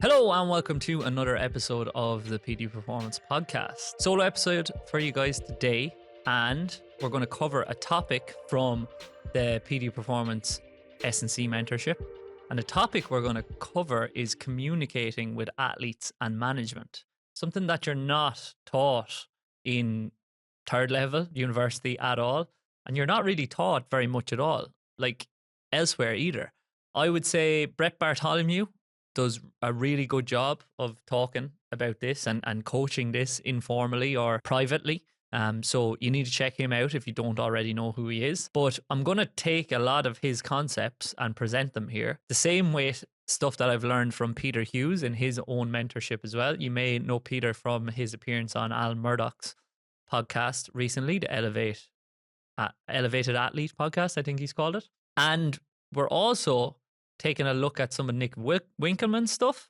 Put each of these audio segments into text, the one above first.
Hello and welcome to another episode of the Petey Performance Podcast. Solo episode for you guys today, and we're going to cover a topic from the Petey Performance S&C mentorship. And the topic we're going to cover is communicating with athletes and management. Something that you're not taught in third level university at all, and you're not really taught very much at all, like elsewhere either. I would say Brett Bartholomew does a really good job of talking about this and coaching this informally or privately. So you need to check him out if you don't already know who he is. But I'm going to take a lot of his concepts and present them here. The same way stuff that I've learned from Peter Hughes in his own mentorship as well. You may know Peter from his appearance on Al Murdoch's podcast recently, the Elevated Athlete podcast, I think he's called it. And we're also taking a look at some of Nick Winkelman's stuff,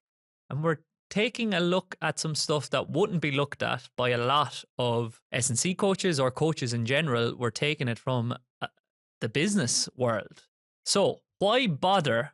and we're taking a look at some stuff that wouldn't be looked at by a lot of S&C coaches or coaches in general. We're taking it from the business world. So why bother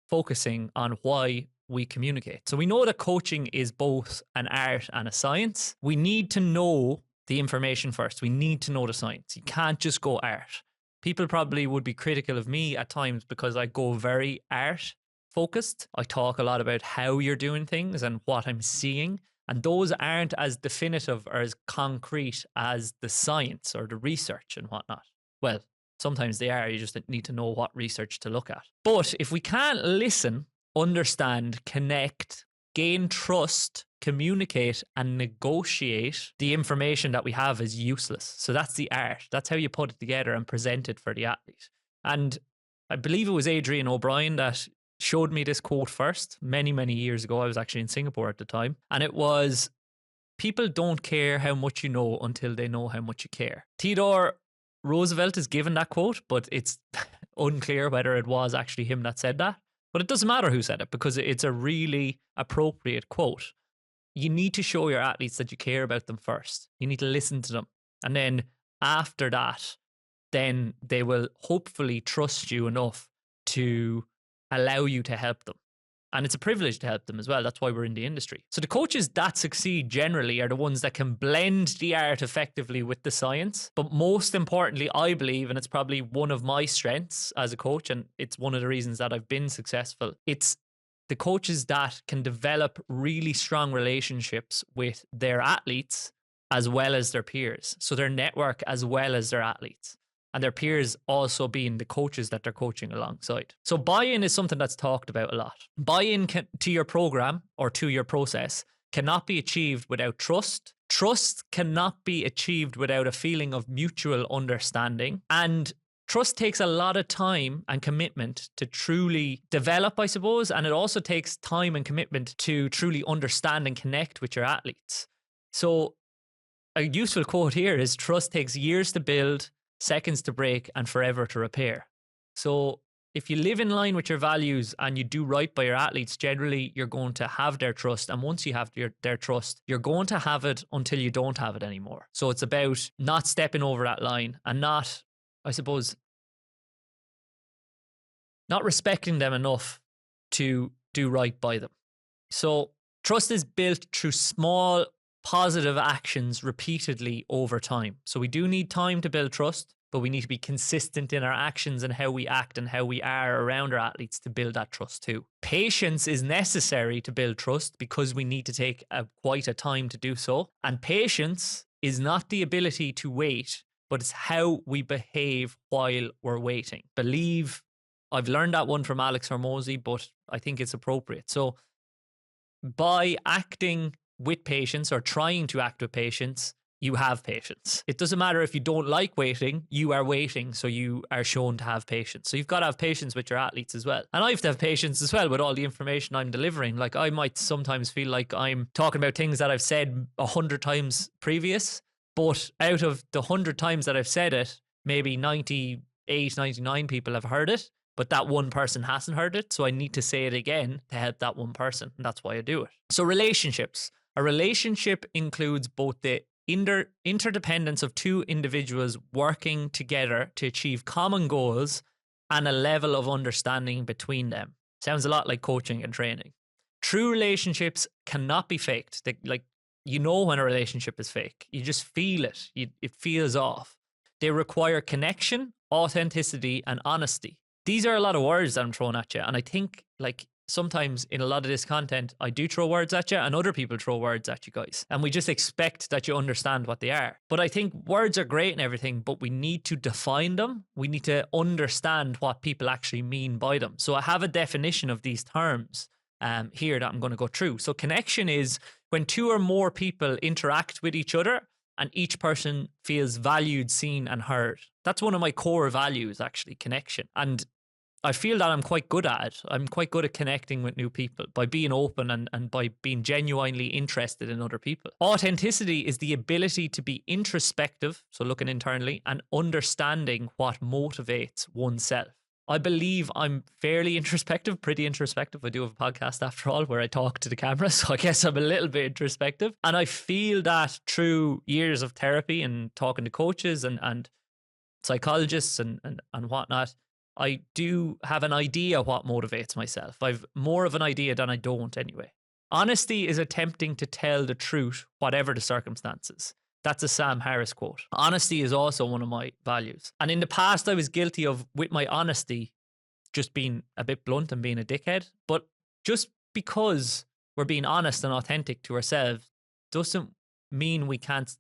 focusing on why we communicate? So we know that coaching is both an art and a science. We need to know the information first. We need to know the science. You can't just go art. People probably would be critical of me at times because I go very art focused. I talk a lot about how you're doing things and what I'm seeing. And those aren't as definitive or as concrete as the science or the research and whatnot. Well, sometimes they are. You just need to know what research to look at. But if we can't listen, understand, connect, gain trust, communicate and negotiate, the information that we have is useless. So that's the art. That's how you put it together and present it for the athlete. And I believe it was Adrian O'Brien that showed me this quote first many, many years ago. I was actually in Singapore at the time. And it was, people don't care how much you know until they know how much you care. Theodore Roosevelt is given that quote, but it's unclear whether it was actually him that said that. But it doesn't matter who said it because it's a really appropriate quote. You need to show your athletes that you care about them first. You need to listen to them. And then after that, then they will hopefully trust you enough to allow you to help them. And it's a privilege to help them as well. That's why we're in the industry. So the coaches that succeed generally are the ones that can blend the art effectively with the science. But most importantly, I believe, and it's probably one of my strengths as a coach, and it's one of the reasons that I've been successful, it's the coaches that can develop really strong relationships with their athletes as well as their peers. So their network as well as their athletes. And their peers also being the coaches that they're coaching alongside. So buy-in is something that's talked about a lot. Buy-in to your program or to your process cannot be achieved without trust. Trust cannot be achieved without a feeling of mutual understanding. And trust takes a lot of time and commitment to truly develop, I suppose. And it also takes time and commitment to truly understand and connect with your athletes. So a useful quote here is, trust takes years to build, seconds to break, and forever to repair. So if you live in line with your values and you do right by your athletes, generally you're going to have their trust. And once you have their trust, you're going to have it until you don't have it anymore. So it's about not stepping over that line and not, I suppose, not respecting them enough to do right by them. So trust is built through small positive actions repeatedly over time. So we do need time to build trust, but we need to be consistent in our actions and how we act and how we are around our athletes to build that trust too. Patience is necessary to build trust because we need to take quite a time to do so. And patience is not the ability to wait, but it's how we behave while we're waiting. I've learned that one from Alex Hormozy, but I think it's appropriate. So by acting with patience or trying to act with patience, you have patience. It doesn't matter if you don't like waiting, you are waiting, so you are shown to have patience. So you've got to have patience with your athletes as well. And I have to have patience as well with all the information I'm delivering. Like, I might sometimes feel like I'm talking about things that I've said 100 times previous, but out of the 100 times that I've said it, maybe 98, 99 people have heard it, but that one person hasn't heard it. So I need to say it again to help that one person. And that's why I do it. So relationships. A relationship includes both the interdependence of two individuals working together to achieve common goals and a level of understanding between them. Sounds a lot like coaching and training. True relationships cannot be faked. You know when a relationship is fake. You just feel it. It feels off. They require connection, authenticity, and honesty. These are a lot of words that I'm throwing at you. And I think like sometimes in a lot of this content, I do throw words at you and other people throw words at you guys. And we just expect that you understand what they are. But I think words are great and everything, but we need to define them. We need to understand what people actually mean by them. So I have a definition of these terms here that I'm going to go through. So connection is when two or more people interact with each other and each person feels valued, seen, and heard. That's one of my core values, actually, connection. And I feel that I'm quite good at it. I'm quite good at connecting with new people by being open and by being genuinely interested in other people. Authenticity is the ability to be introspective, so looking internally, and understanding what motivates oneself. I believe I'm fairly introspective, pretty introspective. I do have a podcast after all where I talk to the camera, so I guess I'm a little bit introspective. And I feel that through years of therapy and talking to coaches and psychologists and whatnot, I do have an idea what motivates myself. I've more of an idea than I don't anyway. Honesty is attempting to tell the truth, whatever the circumstances. That's a Sam Harris quote. Honesty is also one of my values. And in the past, I was guilty of, with my honesty, just being a bit blunt and being a dickhead. But just because we're being honest and authentic to ourselves doesn't mean we can't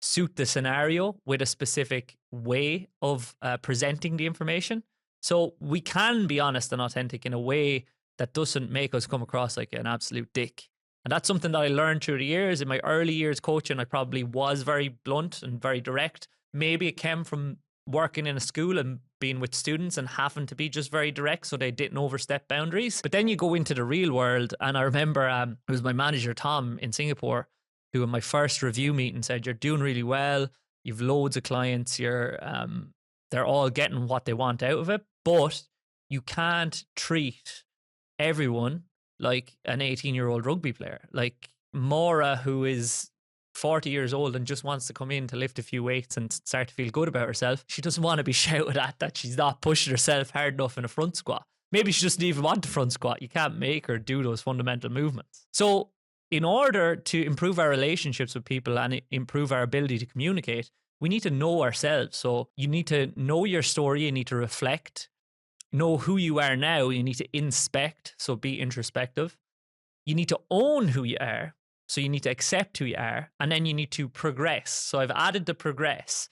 suit the scenario with a specific way of presenting the information. So we can be honest and authentic in a way that doesn't make us come across like an absolute dick. And that's something that I learned through the years. In my early years coaching, I probably was very blunt and very direct. Maybe it came from working in a school and being with students and having to be just very direct so they didn't overstep boundaries. But then you go into the real world. And I remember it was my manager, Tom, in Singapore, who in my first review meeting said, "You're doing really well. You've loads of clients. They're all getting what they want out of it. But you can't treat everyone like an 18-year-old rugby player. Like Maura, who is 40 years old and just wants to come in to lift a few weights and start to feel good about herself. She doesn't want to be shouted at that she's not pushing herself hard enough in a front squat. Maybe she doesn't even want a front squat. You can't make her do those fundamental movements. So in order to improve our relationships with people and improve our ability to communicate, we need to know ourselves. So you need to know your story. You need to reflect. Know who you are now. You need to inspect, so be introspective. You need to own who you are, so you need to accept who you are, and then you need to progress. So I've added the progress.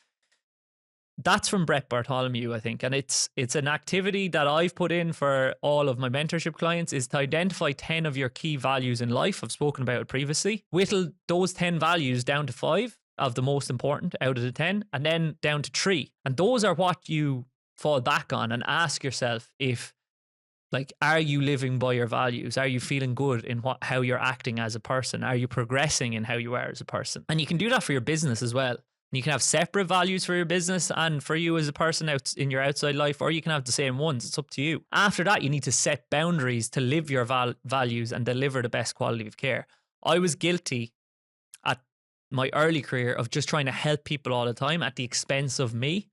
That's from Brett Bartholomew, I think, and it's an activity that I've put in for all of my mentorship clients, is to identify 10 of your key values in life. I've spoken about it previously. Whittle those 10 values down to 5 of the most important out of the 10, and then down to 3. And those are what you fall back on, and ask yourself if, like, are you living by your values? Are you feeling good in how you're acting as a person? Are you progressing in how you are as a person? And you can do that for your business as well. You can have separate values for your business and for you as a person out in your outside life, or you can have the same ones. It's up to you. After that, you need to set boundaries to live your values and deliver the best quality of care. I was guilty at my early career of just trying to help people all the time at the expense of me.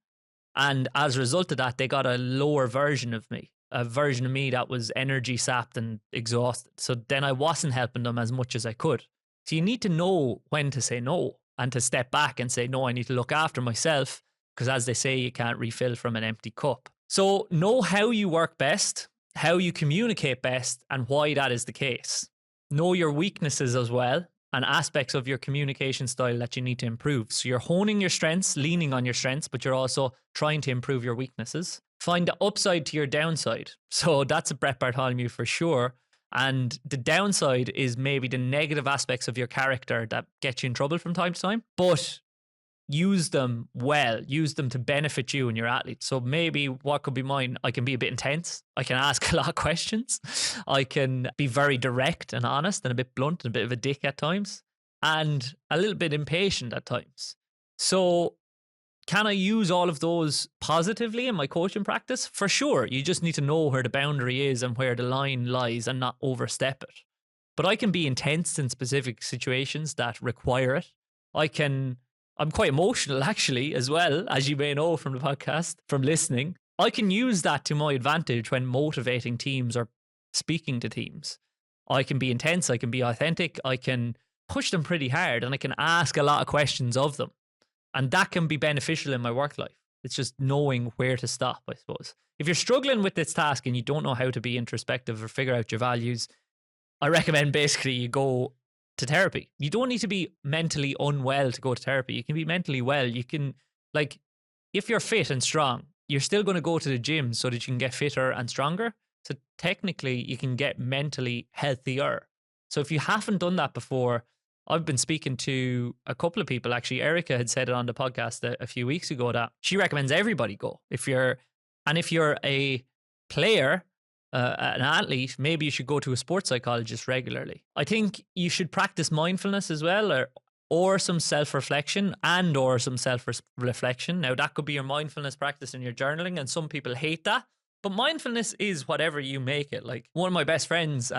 And as a result of that, they got a lower version of me, a version of me that was energy sapped and exhausted. So then I wasn't helping them as much as I could. So you need to know when to say no and to step back and say, no, I need to look after myself, because as they say, you can't refill from an empty cup. So know how you work best, how you communicate best, and why that is the case. Know your weaknesses as well, and aspects of your communication style that you need to improve. So you're honing your strengths, leaning on your strengths, but you're also trying to improve your weaknesses. Find the upside to your downside. So that's a Brett Bartholomew for sure. And the downside is maybe the negative aspects of your character that get you in trouble from time to time, but use them well, use them to benefit you and your athlete. So maybe what could be mine, I can be a bit intense. I can ask a lot of questions. I can be very direct and honest and a bit blunt and a bit of a dick at times, and a little bit impatient at times. So can I use all of those positively in my coaching practice? For sure. You just need to know where the boundary is and where the line lies and not overstep it. But I can be intense in specific situations that require it. I'm quite emotional, actually, as well, as you may know from the podcast, from listening. I can use that to my advantage when motivating teams or speaking to teams. I can be intense, I can be authentic, I can push them pretty hard, and I can ask a lot of questions of them. And that can be beneficial in my work life. It's just knowing where to stop, I suppose. If you're struggling with this task and you don't know how to be introspective or figure out your values, I recommend basically you go to therapy. You don't need to be mentally unwell to go to therapy. You can be mentally well. You can, like, if you're fit and strong, you're still going to go to the gym so that you can get fitter and stronger. So technically, you can get mentally healthier. So if you haven't done that before, I've been speaking to a couple of people. Actually, Erica had said it on the podcast a few weeks ago that she recommends everybody go. If you're a player, an athlete, maybe you should go to a sports psychologist regularly. I think you should practice mindfulness as well, or some self-reflection or some self-reflection. Now, that could be your mindfulness practice in your journaling, and some people hate that. But mindfulness is whatever you make it. Like, one of my best friends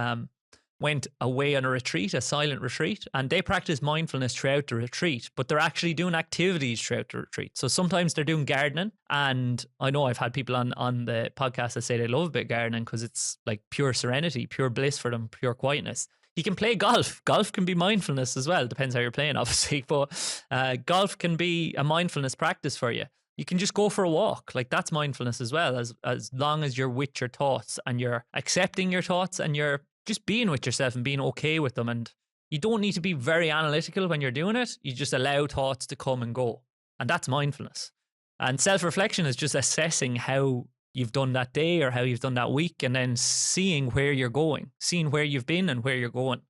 went away on a retreat, a silent retreat, and they practice mindfulness throughout the retreat, but they're actually doing activities throughout the retreat. So sometimes they're doing gardening, and I know I've had people on the podcast that say they love a bit of gardening because it's like pure serenity, pure bliss for them, pure quietness. You can play golf. Golf can be mindfulness as well. Depends how you're playing, obviously, but golf can be a mindfulness practice for you. You can just go for a walk. Like, that's mindfulness as well, as long as you're with your thoughts and you're accepting your thoughts and you're just being with yourself and being okay with them. And you don't need to be very analytical when you're doing it. You just allow thoughts to come and go. And that's mindfulness. And self-reflection is just assessing how you've done that day or how you've done that week, and then seeing where you're going, seeing where you've been and where you're going.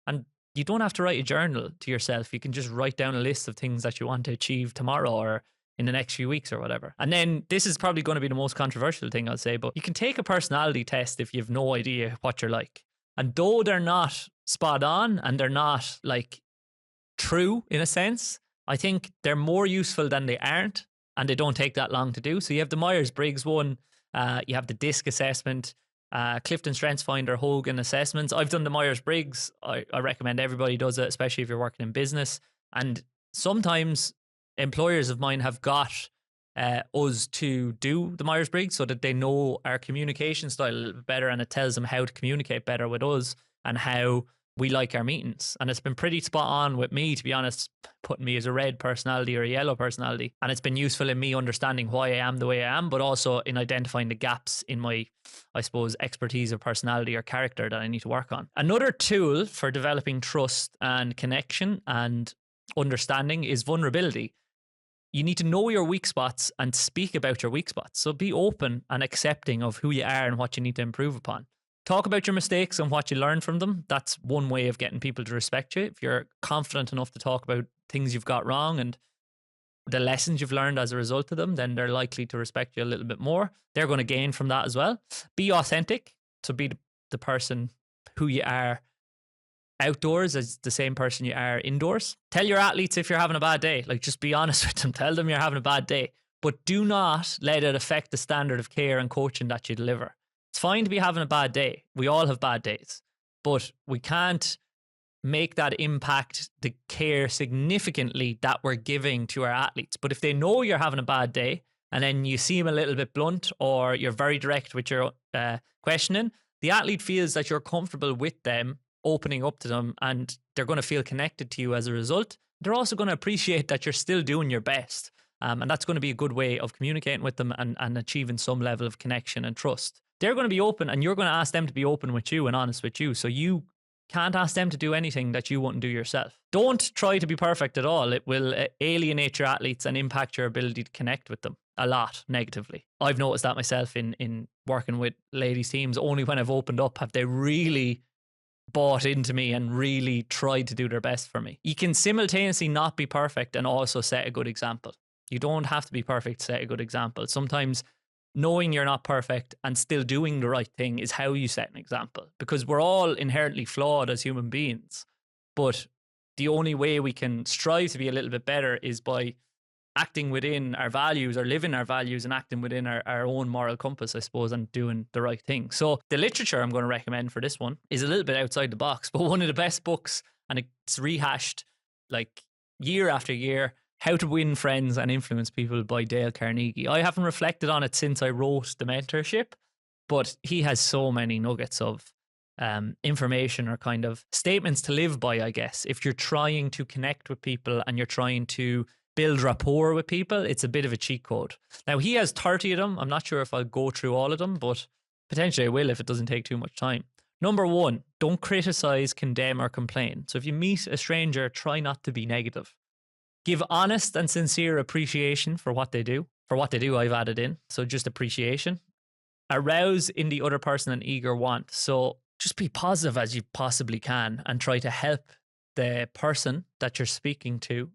And you don't have to write a journal to yourself. You can just write down a list of things that you want to achieve tomorrow or in the next few weeks or whatever. And then this is probably going to be the most controversial thing I'll say, but you can take a personality test if you've no idea what you're like. And though they're not spot on and they're not like true in a sense, I think they're more useful than they aren't, and they don't take that long to do. So you have the Myers-Briggs one, you have the DISC assessment, Clifton StrengthsFinder, Hogan assessments. I've done the Myers-Briggs. I recommend everybody does it, especially if you're working in business. And sometimes employers of mine have got us to do the Myers-Briggs so that they know our communication style a little bit better, and it tells them how to communicate better with us and how we like our meetings. And it's been pretty spot on with me, to be honest, putting me as a red personality or a yellow personality. And it's been useful in me understanding why I am the way I am, but also in identifying the gaps in my, I suppose, expertise or personality or character that I need to work on. Another tool for developing trust and connection and understanding is vulnerability. You need to know your weak spots and speak about your weak spots. So be open and accepting of who you are and what you need to improve upon. Talk about your mistakes and what you learn from them. That's one way of getting people to respect you. If you're confident enough to talk about things you've got wrong and the lessons you've learned as a result of them, then they're likely to respect you a little bit more. They're going to gain from that as well. Be authentic. So be the person who you are outdoors as the same person you are indoors. Tell your athletes if you're having a bad day. Like, just be honest with them. Tell them you're having a bad day. But do not let it affect the standard of care and coaching that you deliver. It's fine to be having a bad day. We all have bad days. But we can't make that impact the care significantly that we're giving to our athletes. But if they know you're having a bad day and then you seem a little bit blunt or you're very direct with your questioning, the athlete feels that you're comfortable with them opening up to them, and they're going to feel connected to you as a result. They're also going to appreciate that you're still doing your best. And that's going to be a good way of communicating with them and achieving some level of connection and trust. They're going to be open, and you're going to ask them to be open with you and honest with you. So you can't ask them to do anything that you wouldn't do yourself. Don't try to be perfect at all. It will alienate your athletes and impact your ability to connect with them a lot negatively. I've noticed that myself in working with ladies teams. Only when I've opened up have they really bought into me and really tried to do their best for me. You can simultaneously not be perfect and also set a good example. You don't have to be perfect to set a good example. Sometimes knowing you're not perfect and still doing the right thing is how you set an example, because we're all inherently flawed as human beings. But the only way we can strive to be a little bit better is by acting within our values, or living our values and acting within our own moral compass, I suppose, and doing the right thing. So the literature I'm going to recommend for this one is a little bit outside the box, but one of the best books, and it's rehashed like year after year, How to Win Friends and Influence People by Dale Carnegie. I haven't reflected on it since I wrote The Mentorship, but he has so many nuggets of information or kind of statements to live by, I guess. If you're trying to connect with people and you're trying to build rapport with people, it's a bit of a cheat code. Now, he has 30 of them. I'm not sure if I'll go through all of them, but potentially I will if it doesn't take too much time. Number 1, don't criticize, condemn, or complain. So if you meet a stranger, try not to be negative. Give honest and sincere appreciation for what they do. For what they do, I've added in. So just appreciation. Arouse in the other person an eager want. So just be positive as you possibly can and try to help the person that you're speaking to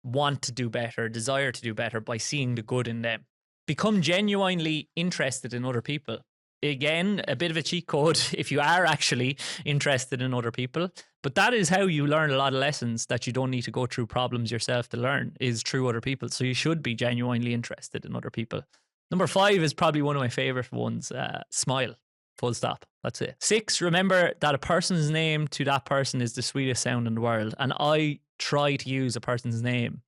want to do better, desire to do better by seeing the good in them. Become genuinely interested in other people. Again, a bit of a cheat code if you are actually interested in other people. But that is how you learn a lot of lessons that you don't need to go through problems yourself to learn, is through other people. So you should be genuinely interested in other people. Number 5 is probably one of my favorite ones. Smile. Full stop. That's it. 6, remember that a person's name to that person is the sweetest sound in the world. And I try to use a person's name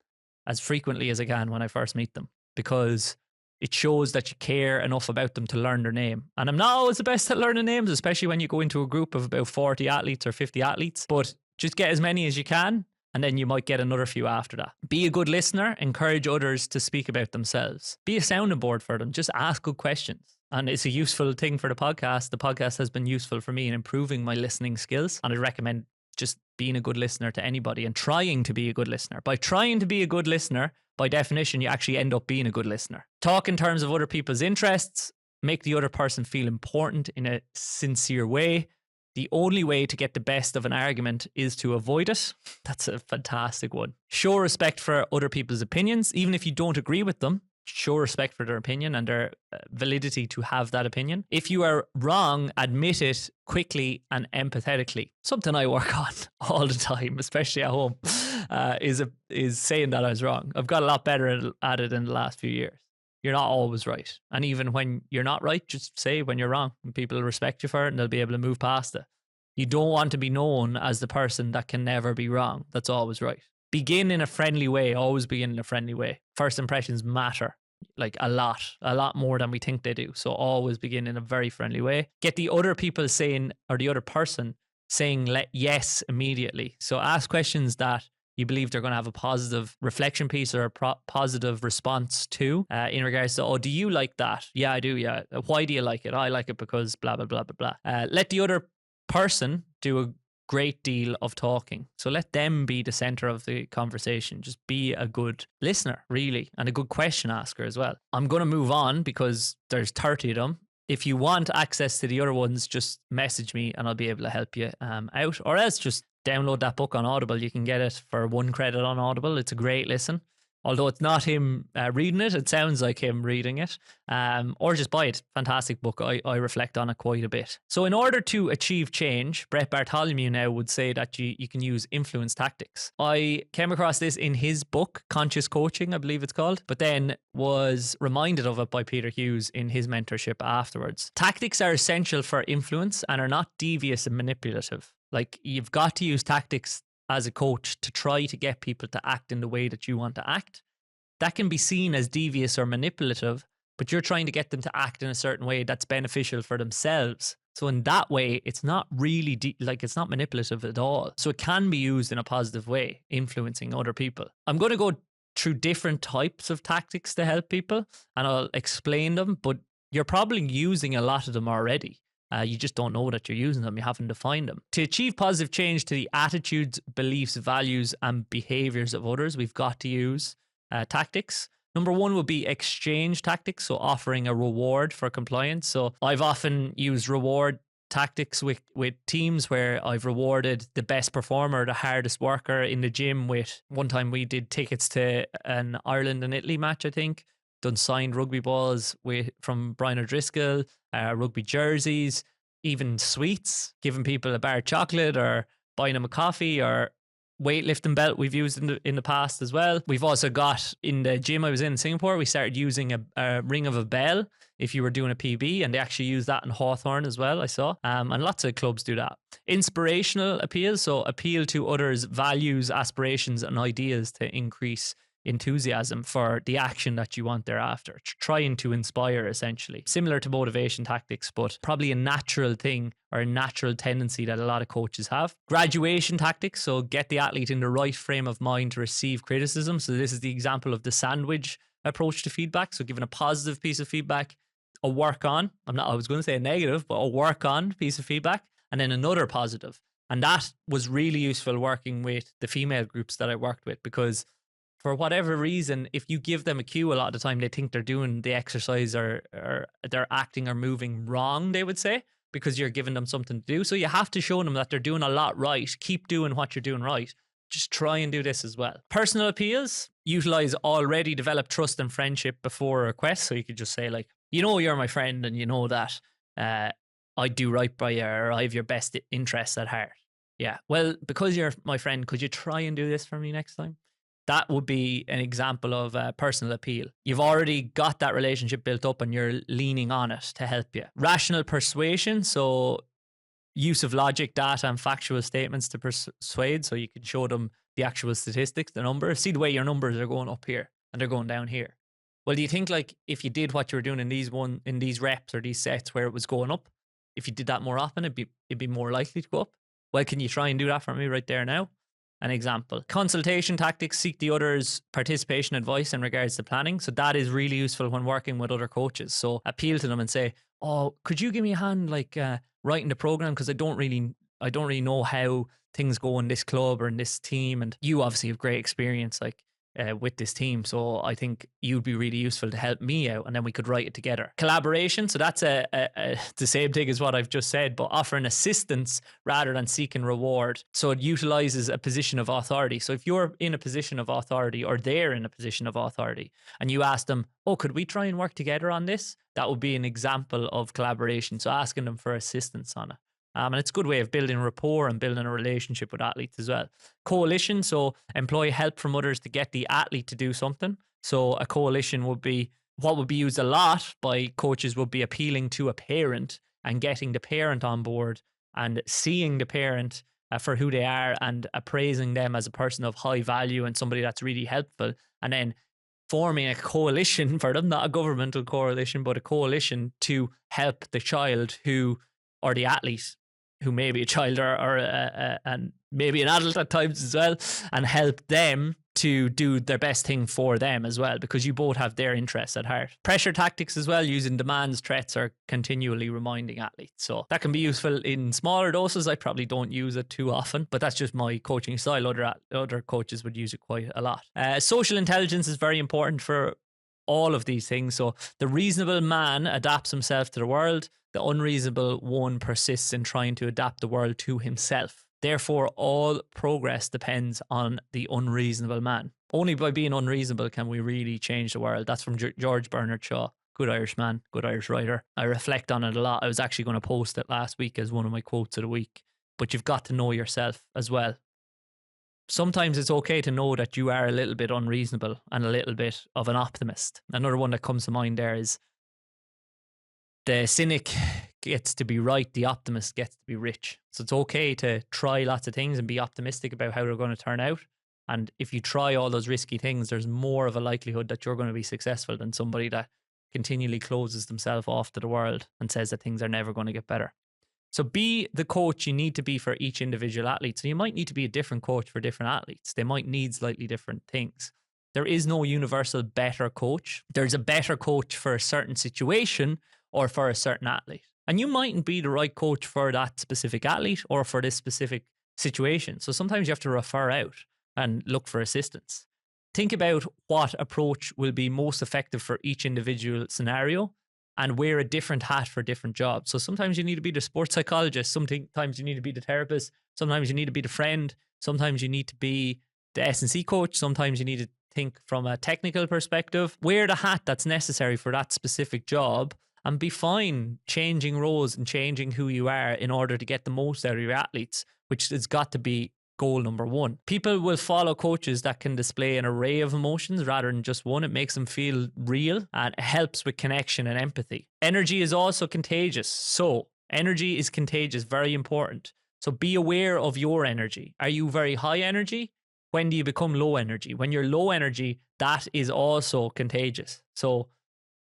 as frequently as I can when I first meet them, because it shows that you care enough about them to learn their name. And I'm not always the best at learning names, especially when you go into a group of about 40 athletes or 50 athletes. But just get as many as you can, and then you might get another few after that. Be a good listener. Encourage others to speak about themselves. Be a sounding board for them. Just ask good questions. And it's a useful thing for the podcast. The podcast has been useful for me in improving my listening skills. And I recommend just being a good listener to anybody and trying to be a good listener. By trying to be a good listener, by definition, you actually end up being a good listener. Talk in terms of other people's interests. Make the other person feel important in a sincere way. The only way to get the best of an argument is to avoid it. That's a fantastic one. Show respect for other people's opinions. Even if you don't agree with them, show respect for their opinion and their validity to have that opinion. If you are wrong, admit it quickly and empathetically. Something I work on all the time, especially at home, is saying that I was wrong. I've got a lot better at it in the last few years. You're not always right. And even when you're not right, just say when you're wrong. And people will respect you for it and they'll be able to move past it. You don't want to be known as the person that can never be wrong. That's always right. Begin in a friendly way. Always begin in a friendly way. First impressions matter, like a lot more than we think they do. So always begin in a very friendly way. Get the other people saying, or the other person saying yes immediately. So ask questions that you believe they're going to have a positive reflection piece or a positive response to, in regards to, oh, do you like that? Yeah, I do. Yeah. Why do you like it? I like it because blah, blah, blah, blah, blah. Let the other person do a great deal of talking. So let them be the center of the conversation. Just be a good listener, really, and a good question asker as well. I'm going to move on because there's 30 of them. If you want access to the other ones, just message me and I'll be able to help you out. Or else just download that book on Audible. You can get it for 1 credit on Audible. It's a great listen. Although it's not him reading it, it sounds like him reading it. Or just buy it. Fantastic book. I reflect on it quite a bit. So in order to achieve change, Brett Bartholomew now would say that you can use influence tactics. I came across this in his book, Conscious Coaching, I believe it's called, but then was reminded of it by Peter Hughes in his mentorship afterwards. Tactics are essential for influence and are not devious and manipulative. Like, you've got to use tactics as a coach to try to get people to act in the way that you want to act. That can be seen as devious or manipulative, but you're trying to get them to act in a certain way that's beneficial for themselves. So in that way, it's not really it's not manipulative at all. So it can be used in a positive way, influencing other people. I'm going to go through different types of tactics to help people and I'll explain them, but you're probably using a lot of them already. You just don't know that you're using them. You haven't defined them. To achieve positive change to the attitudes, beliefs, values, and behaviors of others, we've got to use tactics. Number 1 would be exchange tactics, so offering a reward for compliance. So I've often used reward tactics with teams where I've rewarded the best performer, the hardest worker in the gym. With one time we did tickets to an Ireland and Italy match, I think. Done signed rugby balls from Brian O'Driscoll, rugby jerseys, even sweets, giving people a bar of chocolate or buying them a coffee, or weightlifting belt we've used in the past as well. We've also got, in the gym I was in Singapore, we started using a ring of a bell if you were doing a PB, and they actually use that in Hawthorne as well, I saw. And lots of clubs do that. Inspirational appeal, so appeal to others' values, aspirations and ideas to increase enthusiasm for the action that you want thereafter, trying to inspire essentially. Similar to motivation tactics, but probably a natural thing or a natural tendency that a lot of coaches have. Graduation tactics, so get the athlete in the right frame of mind to receive criticism. So this is the example of the sandwich approach to feedback. So giving a positive piece of feedback, a work on, I was going to say a negative, but a work on piece of feedback, and then another positive. And that was really useful working with the female groups that I worked with, because for whatever reason, if you give them a cue, a lot of the time they think they're doing the exercise or they're acting or moving wrong, they would say, because you're giving them something to do. So you have to show them that they're doing a lot right. Keep doing what you're doing right. Just try and do this as well. Personal appeals, utilize already developed trust and friendship before a request. So you could just say like, you know, you're my friend and you know that I do right by you, or I have your best interests at heart. Yeah, well, because you're my friend, could you try and do this for me next time? That would be an example of personal appeal. You've already got that relationship built up and you're leaning on it to help you. Rational persuasion, so use of logic, data, and factual statements to persuade. So you can show them the actual statistics, the numbers. See the way your numbers are going up here and they're going down here. Well, do you think like if you did what you were doing in these reps or these sets where it was going up, if you did that more often, it'd be more likely to go up? Well, can you try and do that for me right there now? An example. Consultation tactics, seek the other's participation advice in regards to planning. So that is really useful when working with other coaches. So appeal to them and say, oh, could you give me a hand like writing the program? Because I don't really know how things go in this club or in this team. And you obviously have great experience like with this team. So I think you'd be really useful to help me out, and then we could write it together. Collaboration. So that's the same thing as what I've just said, but offering assistance rather than seeking reward. So it utilizes a position of authority. So if you're in a position of authority or they're in a position of authority and you ask them, oh, could we try and work together on this? That would be an example of collaboration. So asking them for assistance on it. And it's a good way of building rapport and building a relationship with athletes as well. Coalition, so employ help from others to get the athlete to do something. So a coalition would be, what would be used a lot by coaches would be appealing to a parent and getting the parent on board and seeing the parent for who they are and appraising them as a person of high value and somebody that's really helpful. And then forming a coalition for them, not a governmental coalition, but a coalition to help the child or the athlete, who may be a child or and maybe an adult at times as well, and help them to do their best thing for them as well, because you both have their interests at heart. Pressure tactics as well, using demands, threats, or continually reminding athletes. So that can be useful in smaller doses. I probably don't use it too often, but that's just my coaching style. Other coaches would use it quite a lot. Social intelligence is very important for all of these things. So the reasonable man adapts himself to the world. The unreasonable one persists in trying to adapt the world to himself. Therefore, all progress depends on the unreasonable man. Only by being unreasonable can we really change the world. That's from George Bernard Shaw. Good Irish man, good Irish writer. I reflect on it a lot. I was actually going to post it last week as one of my quotes of the week. But you've got to know yourself as well. Sometimes it's okay to know that you are a little bit unreasonable and a little bit of an optimist. Another one that comes to mind there is the cynic gets to be right, the optimist gets to be rich. So it's okay to try lots of things and be optimistic about how they're going to turn out. And if you try all those risky things, there's more of a likelihood that you're going to be successful than somebody that continually closes themselves off to the world and says that things are never going to get better. So be the coach you need to be for each individual athlete. So you might need to be a different coach for different athletes. They might need slightly different things. There is no universal better coach. There's a better coach for a certain situation or for a certain athlete. And you mightn't be the right coach for that specific athlete or for this specific situation. So sometimes you have to refer out and look for assistance. Think about what approach will be most effective for each individual scenario and wear a different hat for different jobs. So sometimes you need to be the sports psychologist. Sometimes you need to be the therapist. Sometimes you need to be the friend. Sometimes you need to be the S&C coach. Sometimes you need to think from a technical perspective. Wear the hat that's necessary for that specific job and be fine changing roles and changing who you are in order to get the most out of your athletes, which has got to be goal number one. People will follow coaches that can display an array of emotions rather than just one. It makes them feel real and it helps with connection and empathy. Energy is also contagious. So energy is contagious, very important. So be aware of your energy. Are you very high energy? when do you become low energy? When you're low energy, that is also contagious. So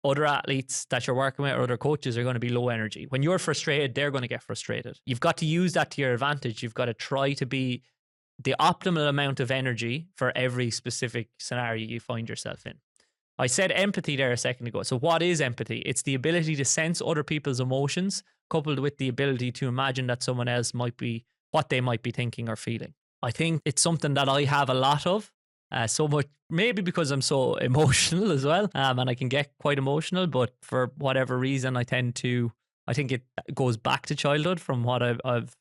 other athletes that you're working with or other coaches are going to be low energy. When you're frustrated, they're going to get frustrated. You've got to use that to your advantage. You've got to try to be the optimal amount of energy for every specific scenario you find yourself in. I said empathy there a second ago. So what is empathy? It's the ability to sense other people's emotions coupled with the ability to imagine that someone else might be, what they might be thinking or feeling. I think it's something that I have a lot of. So much, maybe because I'm so emotional as well, and I can get quite emotional, but for whatever reason, I think it goes back to childhood from what I've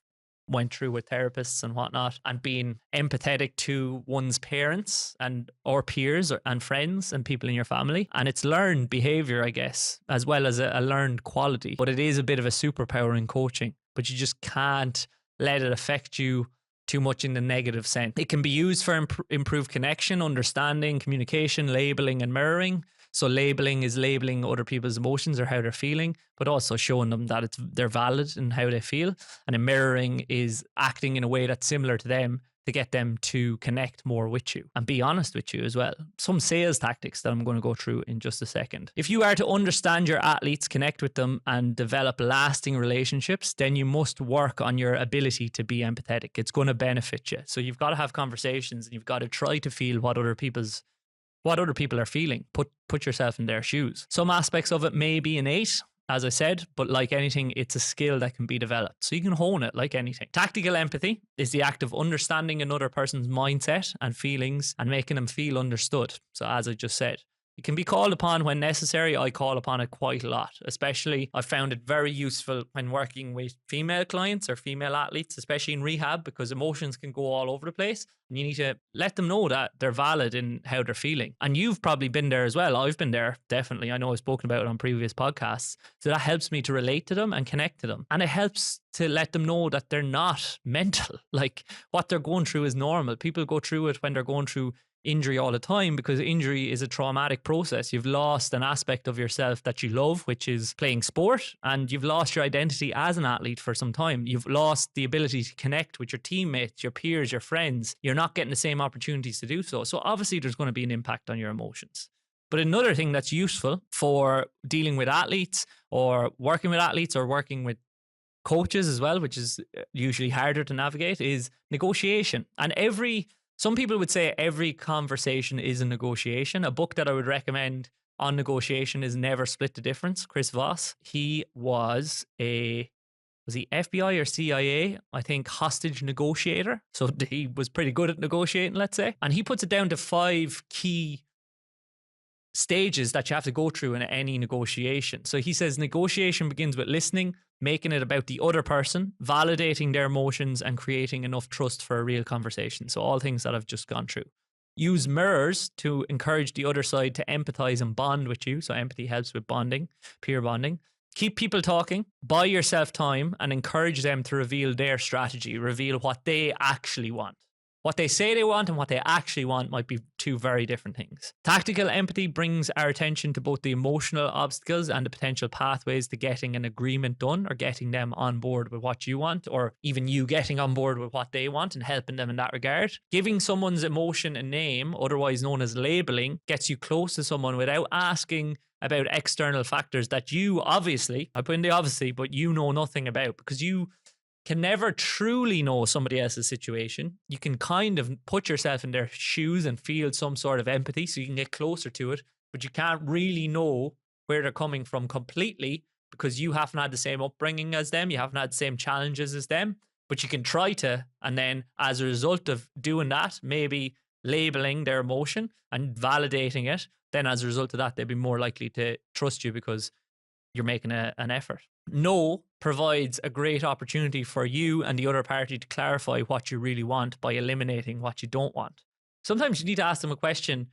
went through with therapists and whatnot, and being empathetic to one's parents and or peers and friends and people in your family. And it's learned behavior, I guess, as well as a learned quality, but it is a bit of a superpower in coaching, but you just can't let it affect you too much in the negative sense. It can be used for improved connection, understanding, communication, labeling, and mirroring. So labeling is labeling other people's emotions or how they're feeling, but also showing them that they're valid in how they feel. And then mirroring is acting in a way that's similar to them to get them to connect more with you and be honest with you as well. Some sales tactics that I'm going to go through in just a second. If you are to understand your athletes, connect with them, and develop lasting relationships, then you must work on your ability to be empathetic. It's going to benefit you. So you've got to have conversations and you've got to try to feel what other people are feeling. Put yourself in their shoes. Some aspects of it may be innate, as I said, but like anything, it's a skill that can be developed. So you can hone it like anything. Tactical empathy is the act of understanding another person's mindset and feelings and making them feel understood. So as I just said, it can be called upon when necessary. I call upon it quite a lot. Especially, I found it very useful when working with female clients or female athletes, especially in rehab, because emotions can go all over the place. And you need to let them know that they're valid in how they're feeling. And you've probably been there as well. I've been there, definitely. I know I've spoken about it on previous podcasts. So that helps me to relate to them and connect to them. And it helps to let them know that they're not mental. Like what they're going through is normal. People go through it when they're going through injury all the time, because injury is a traumatic process. You've lost an aspect of yourself that you love, which is playing sport, and you've lost your identity as an athlete for some time. You've lost the ability to connect with your teammates, your peers, your friends. You're not getting the same opportunities to do so. So obviously there's going to be an impact on your emotions. But another thing that's useful for dealing with athletes or working with athletes or working with coaches as well, which is usually harder to navigate, is negotiation. And some people would say every conversation is a negotiation. A book that I would recommend on negotiation is Never Split the Difference. Chris Voss. He was he FBI or CIA? I think hostage negotiator. So he was pretty good at negotiating, let's say. And he puts it down to 5 key stages that you have to go through in any negotiation. So he says negotiation begins with listening, making it about the other person, validating their emotions, and creating enough trust for a real conversation. So all things that I've just gone through. Use mirrors to encourage the other side to empathize and bond with you. So empathy helps with bonding, peer bonding. Keep people talking, buy yourself time, and encourage them to reveal their strategy, reveal what they actually want. What they say they want and what they actually want might be 2 very different things. Tactical empathy brings our attention to both the emotional obstacles and the potential pathways to getting an agreement done or getting them on board with what you want, or even you getting on board with what they want and helping them in that regard. Giving someone's emotion a name, otherwise known as labeling, gets you close to someone without asking about external factors that you obviously, I put in the obviously, but you know nothing about, because you can never truly know somebody else's situation. You can kind of put yourself in their shoes and feel some sort of empathy so you can get closer to it, but you can't really know where they're coming from completely because you haven't had the same upbringing as them. You haven't had the same challenges as them, but you can try to. And then as a result of doing that, maybe labeling their emotion and validating it, then as a result of that, they'd be more likely to trust you because you're making an effort. No provides a great opportunity for you and the other party to clarify what you really want by eliminating what you don't want. Sometimes you need to ask them a question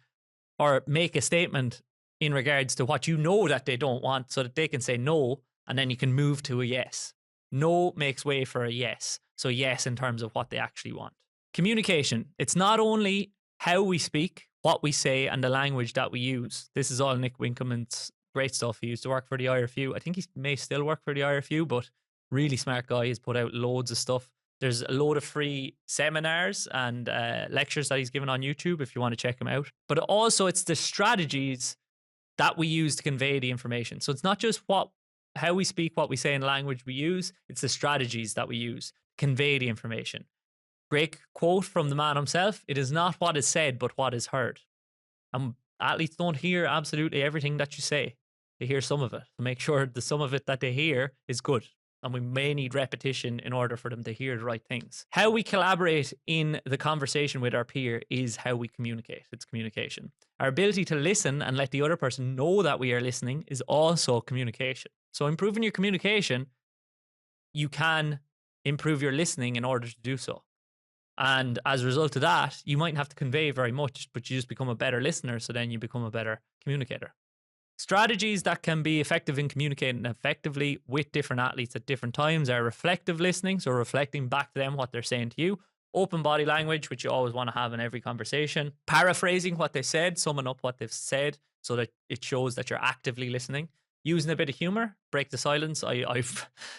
or make a statement in regards to what you know that they don't want so that they can say no, and then you can move to a yes. No makes way for a yes. So yes in terms of what they actually want. Communication. It's not only how we speak, what we say, and the language that we use. This is all Nick Winkelman's great stuff. He used to work for the IRFU. I think he may still work for the IRFU, but really smart guy. He's put out loads of stuff. There's a load of free seminars and lectures that he's given on YouTube if you want to check him out. But also, it's the strategies that we use to convey the information. So it's not just how we speak, what we say in language we use, it's the strategies that we use to convey the information. Great quote from the man himself: "It is not what is said, but what is heard." And athletes don't hear absolutely everything that you say. They hear some of it. To make sure the some of it that they hear is good. And we may need repetition in order for them to hear the right things. How we collaborate in the conversation with our peer is how we communicate. It's communication. Our ability to listen and let the other person know that we are listening is also communication. So improving your communication, you can improve your listening in order to do so. And as a result of that, you mightn't have to convey very much, but you just become a better listener. So then you become a better communicator. Strategies that can be effective in communicating effectively with different athletes at different times are reflective listening, so reflecting back to them what they're saying to you. Open body language, which you always want to have in every conversation. Paraphrasing what they said, summing up what they've said so that it shows that you're actively listening. Using a bit of humor, break the silence. I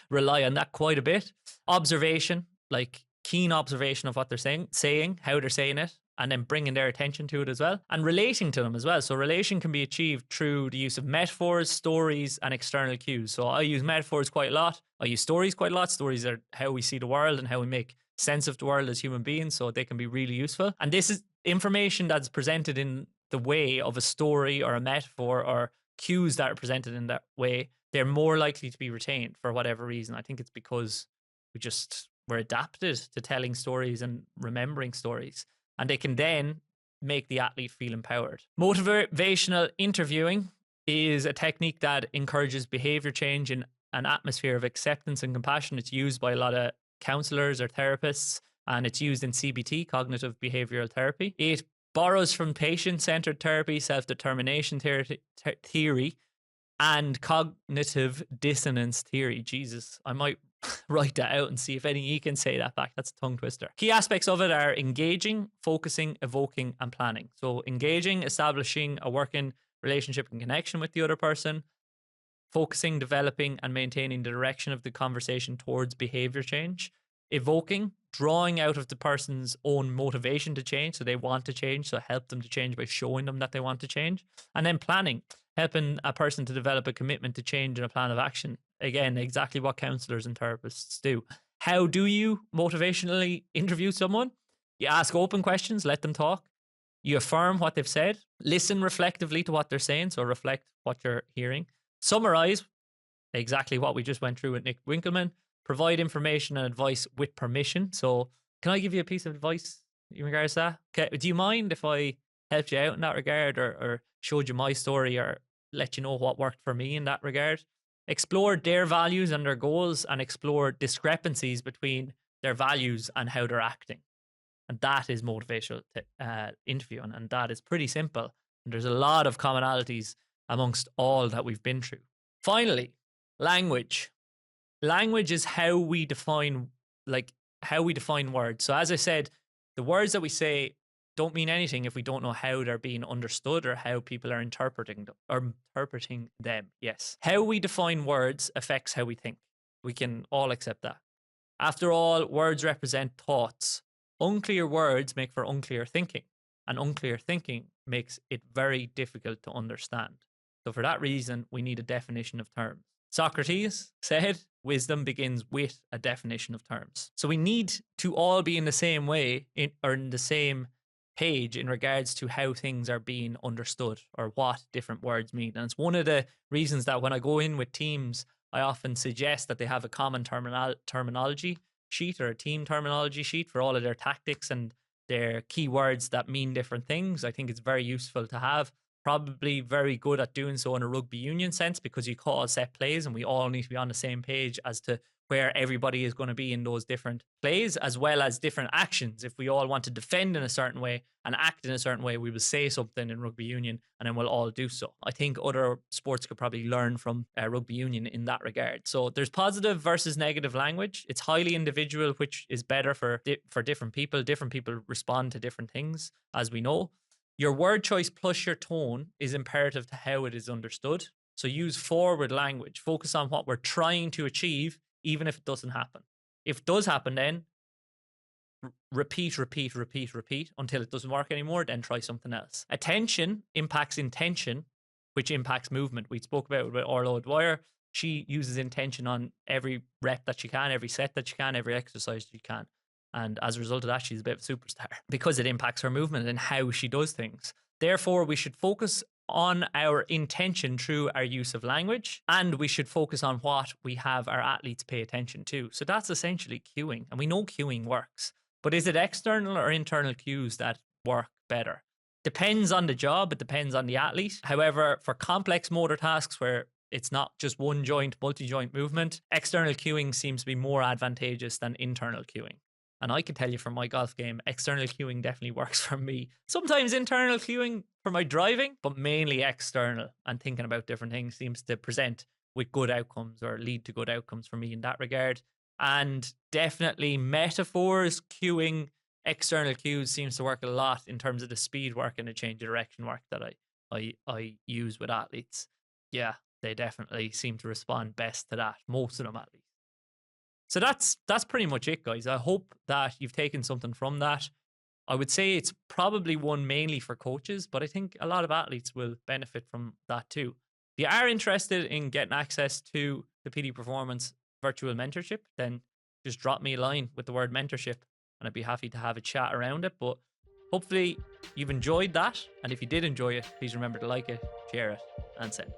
rely on that quite a bit. Observation, like keen observation of what they're saying, how they're saying it, and then bringing their attention to it as well, and relating to them as well. So relation can be achieved through the use of metaphors, stories, and external cues. So I use metaphors quite a lot. I use stories quite a lot. Stories are how we see the world and how we make sense of the world as human beings, so they can be really useful. And this is information that's presented in the way of a story or a metaphor or cues that are presented in that way. They're more likely to be retained for whatever reason. I think it's because we're adapted to telling stories and remembering stories. And they can then make the athlete feel empowered. Motivational interviewing is a technique that encourages behavior change in an atmosphere of acceptance and compassion. It's used by a lot of counselors or therapists, and it's used in CBT, cognitive behavioral therapy. It borrows from patient-centered therapy, self-determination theory, and cognitive dissonance theory. Jesus, I might write that out and see if any of you can say that back. That's a tongue twister. Key aspects of it are engaging, focusing, evoking, and planning. So engaging, establishing a working relationship and connection with the other person. Focusing, developing, and maintaining the direction of the conversation towards behavior change. Evoking, drawing out of the person's own motivation to change, so they want to change, so help them to change by showing them that they want to change. And then planning, helping a person to develop a commitment to change and a plan of action. Again, exactly what counselors and therapists do. How do you motivationally interview someone? You ask open questions, let them talk. You affirm what they've said. Listen reflectively to what they're saying, so reflect what you're hearing. Summarize exactly what we just went through with Nick Winkelman. Provide information and advice with permission. So can I give you a piece of advice in regards to that? Okay, do you mind if I helped you out in that regard, or showed you my story, or let you know what worked for me in that regard? Explore their values and their goals, and explore discrepancies between their values and how they're acting. And that is motivational interviewing, and that is pretty simple. And there's a lot of commonalities amongst all that we've been through. Finally, language. Language is how we define words. So as I said, the words that we say don't mean anything if we don't know how they're being understood or how people are interpreting them. Yes. How we define words affects how we think. We can all accept that. After all, words represent thoughts. Unclear words make for unclear thinking, and unclear thinking makes it very difficult to understand. So for that reason, we need a definition of terms. Socrates said, wisdom begins with a definition of terms. So we need to all be in the same way or in the same page in regards to how things are being understood or what different words mean. And it's one of the reasons that when I go in with teams, I often suggest that they have a common terminology sheet or a team terminology sheet for all of their tactics and their keywords that mean different things. I think it's very useful to have. Probably very good at doing so in a rugby union sense, because you call set plays and we all need to be on the same page as to where everybody is going to be in those different plays, as well as different actions. If we all want to defend in a certain way and act in a certain way, we will say something in rugby union and then we'll all do so. I think other sports could probably learn from rugby union in that regard. So there's positive versus negative language. It's highly individual, which is better for different people. Different people respond to different things, as we know. Your word choice plus your tone is imperative to how it is understood. So use forward language. Focus on what we're trying to achieve, even if it doesn't happen. If it does happen, then repeat until it doesn't work anymore, then try something else. Attention impacts intention, which impacts movement. We spoke about it with Orla Dwyer. She uses intention on every rep that she can, every set that she can, every exercise she can. And as a result of that, she's a bit of a superstar because it impacts her movement and how she does things. Therefore, we should focus on our intention through our use of language, and we should focus on what we have our athletes pay attention to. So that's essentially cueing, and we know cueing works. But is it external or internal cues that work better? Depends on the job, it depends on the athlete. However, for complex motor tasks where it's not just one joint, multi-joint movement, external cueing seems to be more advantageous than internal cueing. And I can tell you from my golf game, external cueing definitely works for me. Sometimes internal cueing for my driving, but mainly external and thinking about different things seems to present with good outcomes or lead to good outcomes for me in that regard. And definitely metaphors, cueing, external cues seems to work a lot in terms of the speed work and the change of direction work that I use with athletes. Yeah, they definitely seem to respond best to that, most of them at least. So that's pretty much it, guys. I hope that you've taken something from that. I would say it's probably one mainly for coaches, but I think a lot of athletes will benefit from that too. If you are interested in getting access to the Petey Performance virtual mentorship, then just drop me a line with the word mentorship and I'd be happy to have a chat around it. But hopefully you've enjoyed that. And if you did enjoy it, please remember to like it, share it, and send.